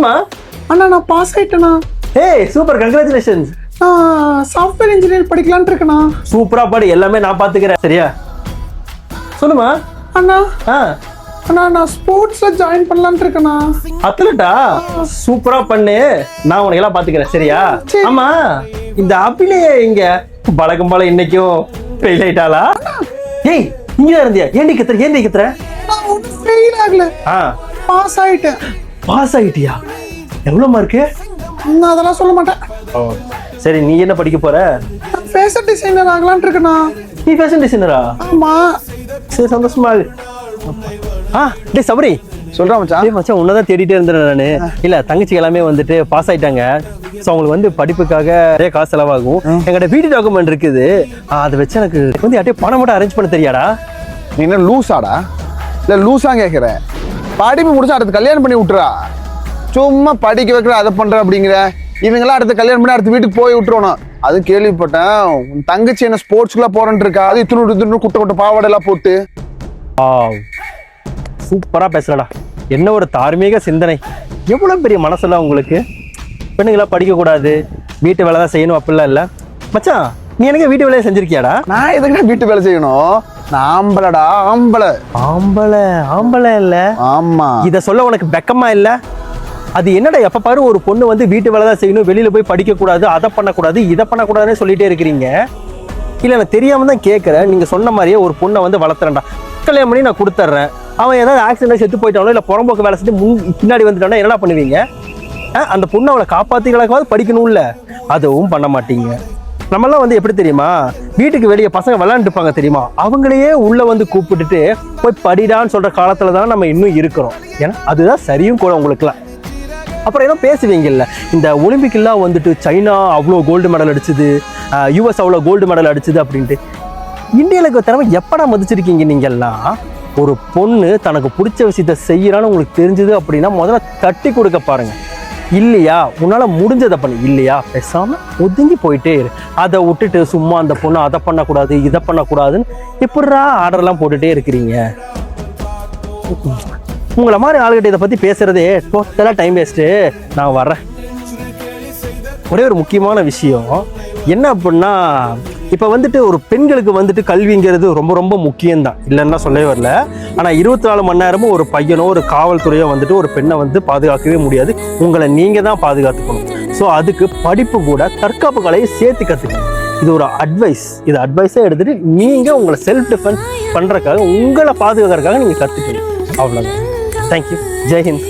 சொல்லுமா. அண்ணா நான் பாஸ் ஆயிட்டேண்ணா. ஏய் சூப்பர், கங்க்ராச்சுலேஷன்ஸ். நான் சாஃப்ட்வேர் இன்ஜினியர் படிக்கலான்னு இருக்கேண்ணா. சூப்பரா படி, எல்லாமே நான் பாத்துக்கிறேன் சரியா. சொல்லுமா. அண்ணா ஆ அண்ணா நான் ஸ்போர்ட்ஸ்ல ஜாயின் பண்ணலான்னு இருக்கேண்ணா. அத்லட்டா? சூப்பரா பண்ணு, நான் உனக்கு எல்லாம் பாத்துக்கிறேன் சரியா. சரி. ஆமா, இந்த அபிலே இங்க பழக்கம் போல இன்னைக்கும் ஃபெயில் ஆயிட்டாளா? ஏய் இங்க இருந்தியா? ஏண்டி கத்துற? நான் ஒன்றும் ஃபெயில் ஆகல, ஆ பாஸ் ஆயிட்டேன். பாஸ் ஆயிட்டியா? எவ்வளவு மார்க்கு? நான் அதெல்லாம் சொல்ல மாட்டேன். சரி, நீ என்ன படிக்க போற? நான் ஃபேஷன் டிசைனர் ஆகலான்னு இருக்கேண்ணா. நீ ஃபேஷன் டிசைனரா? ஆமா. சரி, சந்தோஷமா இரு. டேய் சபரி, சொல்றேன் மச்சான். டேய் மச்சான், உன்னதான் தேடிட்டே இருந்தேன் நானு. இல்ல தங்கச்சி எல்லாமே வந்துட்டு பாஸ் ஆயிட்டாங்க. ஸோ அவங்களுக்கு வந்து படிப்புக்காக நிறைய காசு செலவாகும். எங்கிட்ட வீட்டு டாக்குமெண்ட் இருக்குது, அதை வச்சு எனக்கு வந்து யார்ட்டையும் பணம் மட்டும் அரேஞ்ச் பண்ண தெரியாடா? நீ என்ன லூஸாடா? இல்ல லூஸா கேட்குற? படிப்பு முடிச்சா அடுத்து கல்யாணம் பண்ணி விட்டுறா. சும்மா படிக்க வைக்கிற அதை பண்ற அப்படிங்கிற. இவங்கெல்லாம் அடுத்து கல்யாணம் பண்ணி அடுத்து வீட்டுக்கு போய் விட்டுருவோம். அது கேள்விப்பட்டேன், உன் தங்கச்சி என்ன ஸ்போர்ட்ஸ்க்குலாம் போறேன்னு இருக்கா. அது இத்தினு குட்ட பாவாடை எல்லாம் போட்டு. சூப்பரா பேசுறடா. என்ன ஒரு தார்மீக சிந்தனை, எவ்வளவு பெரிய மனசுல உங்களுக்கு. பெண்ணுங்களா படிக்க கூடாது, வீட்டு வேலை தான் செய்யணும் அப்படிலாம் இல்ல. மச்சான், நீ எனக்கு வீட்டு வேலையை செஞ்சிருக்கியாடா? நான் எதுக்கு வீட்டு வேலை செய்யணும்? நான் ஆம்பளடா, ஆம்பளை. ஆம்பளை இல்ல? ஆமா. இத சொல்ல உனக்கு வெக்கமா இல்ல? அது என்னடா, எப்ப பாரு ஒரு பொண்ணு வந்து வீட்டு வேலை தான் செய்யணும், வெளியில போய் படிக்க கூடாது, அதை பண்ணக்கூடாது, இதை பண்ணக்கூடாதுன்னு சொல்லிட்டே இருக்கிறீங்க. இல்ல நான் தெரியாம தான் கேட்கறேன். நீங்க சொன்ன மாதிரியே ஒரு பொண்ணை வந்து வளர்த்துறேன்டா, கல்யாணம் பண்ணி நான் கொடுத்துட்றேன். அவன் ஏதாவது ஆக்சிடென்ட் செத்து போயிட்டானோ இல்ல புறம்போக்கு வேலை செஞ்சு பின்னாடி வந்துட்டானோ என்னடா பண்ணுவீங்க? அந்த பொண்ணு அவளை காப்பாத்திக்கலாக்காவது படிக்கணும்ல, அதுவும் பண்ண மாட்டீங்க. நம்மளாம் வந்து எப்படி தெரியுமா, வீட்டுக்கு வெளியே பசங்க விளையாண்டுப்பாங்க தெரியுமா, அவங்களையே உள்ள வந்து கூப்பிட்டுட்டு போய் படிடான்னு சொல்ற காலத்துல தான் நம்ம இன்னும் இருக்கிறோம். ஏன்னா அதுதான் சரியும் கூட உங்களுக்குலாம். அப்புறம் ஏதோ பேசுவீங்கல்ல, இந்த ஒலிம்பிக்லாம் வந்துட்டு சைனா அவ்வளோ கோல்டு மெடல் அடிச்சுது, யூஎஸ் அவ்வளோ கோல்டு மெடல் அடிச்சுது அப்படின்ட்டு. இந்தியாவுக்கு திறமை எப்படா மதிச்சிருக்கீங்க நீங்கெல்லாம்? ஒரு பொண்ணு தனக்கு பிடிச்ச விஷயத்த செய்யறான்னு உங்களுக்கு தெரிஞ்சது அப்படின்னா முதல்ல தட்டி கொடுக்க பாருங்க. இல்லையா, உன்னால முடிஞ்சதை பண்ணு. இல்லையா, பேசாம ஒதுங்கி போயிட்டே இரு. அதை விட்டுட்டு சும்மா அந்த பொண்ணு அதை பண்ணக்கூடாது இதை பண்ணக்கூடாதுன்னு எப்படிரா ஆர்டர்லாம் போட்டுட்டே இருக்கிறீங்க? உங்களை மாதிரி ஆளுகிட்ட இதை பத்தி பேசுறதே டோட்டலா டைம் வேஸ்ட்டு. நான் வர்றேன். ஒரே ஒரு முக்கியமான விஷயம் என்ன அப்படின்னா, இப்போ வந்துட்டு ஒரு பெண்களுக்கு வந்துட்டு கல்விங்கிறது ரொம்ப ரொம்ப முக்கியம்தான், இல்லைன்னா சொல்லவே வரல. ஆனால் 24 மணி நேரமும் ஒரு பையனோ ஒரு காவல்துறையோ வந்துட்டு ஒரு பெண்ணை வந்து பாதுகாக்கவே முடியாது. உங்களை நீங்கள் தான் பாதுகாத்துக்கணும். ஸோ அதுக்கு படிப்பு கூட தற்காப்பு கலையை சேர்த்து கற்றுக்கணும். இது ஒரு அட்வைஸ். இது அட்வைஸாக எடுத்துகிட்டு நீங்கள் உங்களை செல்ஃப் டிஃபென்ஸ் பண்ணுறதுக்காக, உங்களை பாதுகாக்கிறதுக்காக நீங்கள் கற்றுக்கணும். அவ்வளோதான். தேங்க்யூ. ஜெய்ஹிந்த்.